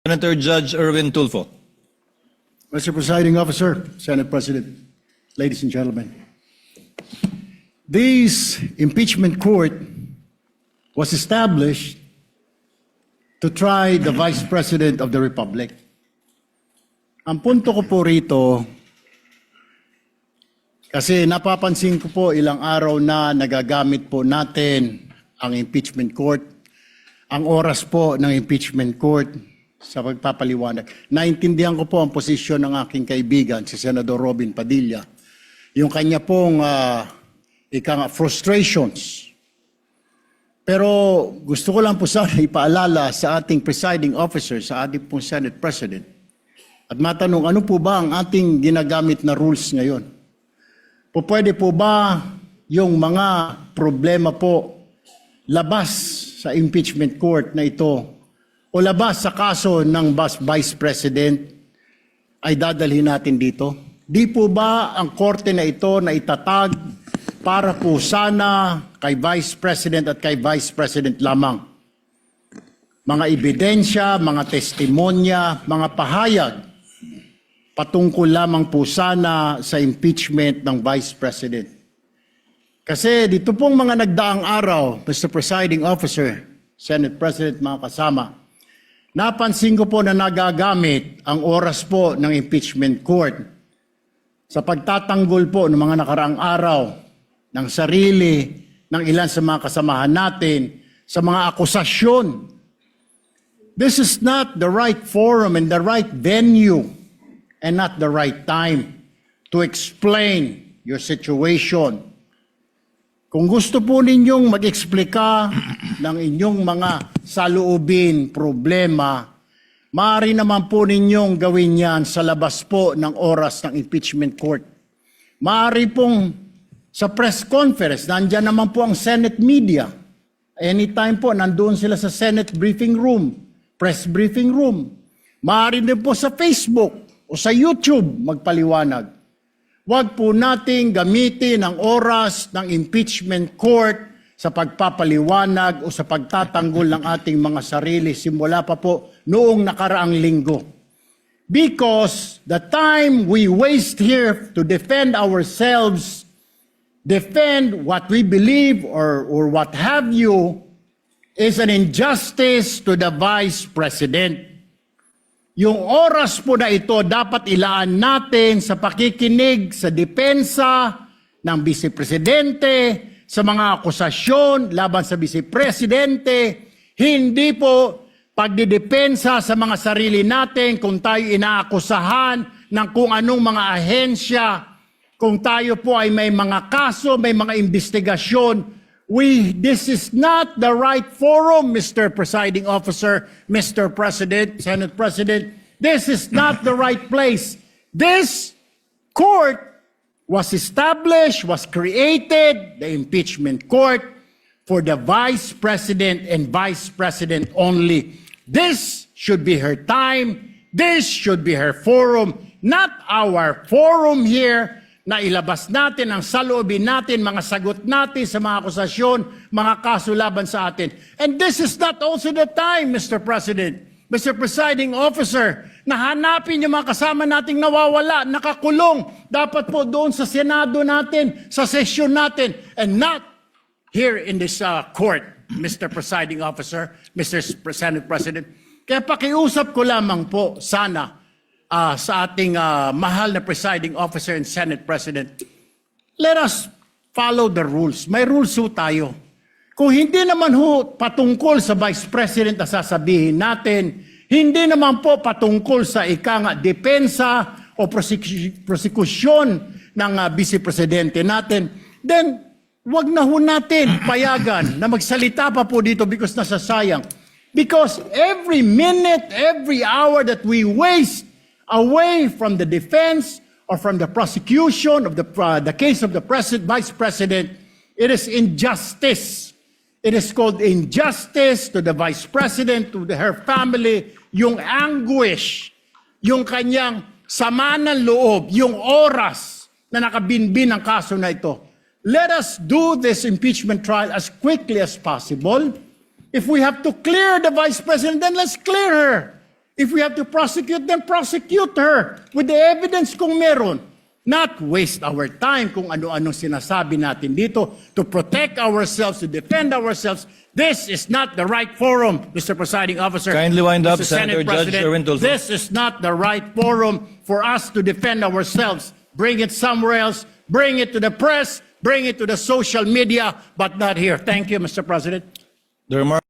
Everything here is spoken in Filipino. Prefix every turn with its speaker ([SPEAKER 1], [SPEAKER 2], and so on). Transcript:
[SPEAKER 1] Senator Judge Erwin Tulfo.
[SPEAKER 2] Mr. Presiding Officer, Senate President, ladies and gentlemen. This impeachment court was established to try the Vice President of the Republic. Ang punto ko po rito, kasi napapansin ko po ilang araw na nagagamit po natin ang impeachment court, ang oras po ng impeachment court sa pagpapaliwanag. Naintindihan ko po ang posisyon ng aking kaibigan, si Senador Robin Padilla. Yung kanya pong frustrations. Pero gusto ko lang po sana ipaalala sa ating presiding officer, sa ating pong Senate President, at matanong, ano po ba ang ating ginagamit na rules ngayon? Pwede po ba yung mga problema po labas sa impeachment court na ito o labas sa kaso ng Vice President ay dadalhin natin dito? Di po ba ang korte na ito na itatag para po sana kay Vice President at kay Vice President lamang? Mga ebidensya, mga testimonya, mga pahayag patungkol lamang po sana sa impeachment ng Vice President. Kasi dito pong mga nagdaang araw, Mr. Presiding Officer, Senate President, mga kasama, napansin ko po na nagagamit ang oras po ng impeachment court sa pagtatanggol po ng mga nakaraang araw ng sarili ng ilan sa mga kasamahan natin sa mga akusasyon. This is not the right forum and the right venue and not the right time to explain your situation. Kung gusto po ninyong mag-eksplika ng inyong mga saloobin, problema, maaari naman po ninyong gawin yan sa labas po ng oras ng impeachment court. Maaari pong sa press conference, nandyan naman po ang Senate media. Anytime po, nandoon sila sa Senate briefing room, press briefing room. Maaari din po sa Facebook o sa YouTube magpaliwanag. Huwag po nating gamitin ang oras ng impeachment court sa pagpapaliwanag o sa pagtatanggol ng ating mga sarili simula pa po noong nakaraang linggo. Because the time we waste here to defend ourselves, defend what we believe or what have you, is an injustice to the Vice President. Yung oras po na ito dapat ilaan natin sa pakikinig sa depensa ng Vice Presidente, sa mga akusasyon laban sa Vice Presidente, hindi po pagdidepensa sa mga sarili natin kung tayo inaakusahan ng kung anong mga ahensya, kung tayo po ay may mga kaso, may mga investigasyon. This is not the right forum, Mr. Presiding Officer, Mr. President, Senate President. This is not the right place. This court was established, was created, the impeachment court, for the Vice President and Vice President only. This should be her time. This should be her forum, not our forum here, na ilabas natin ang saloobin natin, mga sagot natin sa mga akusasyon, mga kaso laban sa atin. And this is not also the time, Mr. President, Mr. Presiding Officer, na hanapin yung mga kasama nating nawawala, nakakulong, dapat po doon sa Senado natin, sa sesyon natin, and not here in this court, Mr. Presiding Officer, Mr. Senate President. Kaya pakiusap ko lamang po sana sa ating mahal na Presiding Officer and Senate President, let us follow the rules. May rules ho tayo. Kung hindi naman ho patungkol sa Vice President na sasabihin natin, hindi naman po patungkol sa depensa o prosekusyon ng Vice Presidente natin, then wag na ho natin payagan na magsalita pa po dito because nasasayang. Because every minute, every hour that we waste away from the defense or from the prosecution of the case of the Vice President, it is injustice. It is called injustice to the Vice President, to her family, yung anguish, yung kanyang sama ng loob, yung oras na nakabinbin ang kaso na ito. Let us do this impeachment trial as quickly as possible. If we have to clear the Vice President, then let's clear her. If we have to prosecute them, prosecute her with the evidence kung meron. Not waste our time kung ano-ano sinasabi natin dito to protect ourselves, to defend ourselves. This is not the right forum, Mr. Presiding Officer.
[SPEAKER 1] Kindly wind up,
[SPEAKER 2] Mr.
[SPEAKER 1] Senator
[SPEAKER 2] Senate
[SPEAKER 1] Judge
[SPEAKER 2] President.
[SPEAKER 1] Erwin Tulfo.
[SPEAKER 2] This is not the right forum for us to defend ourselves. Bring it somewhere else. Bring it to the press. Bring it to the social media, but not here. Thank you, Mr. President.
[SPEAKER 1] The remark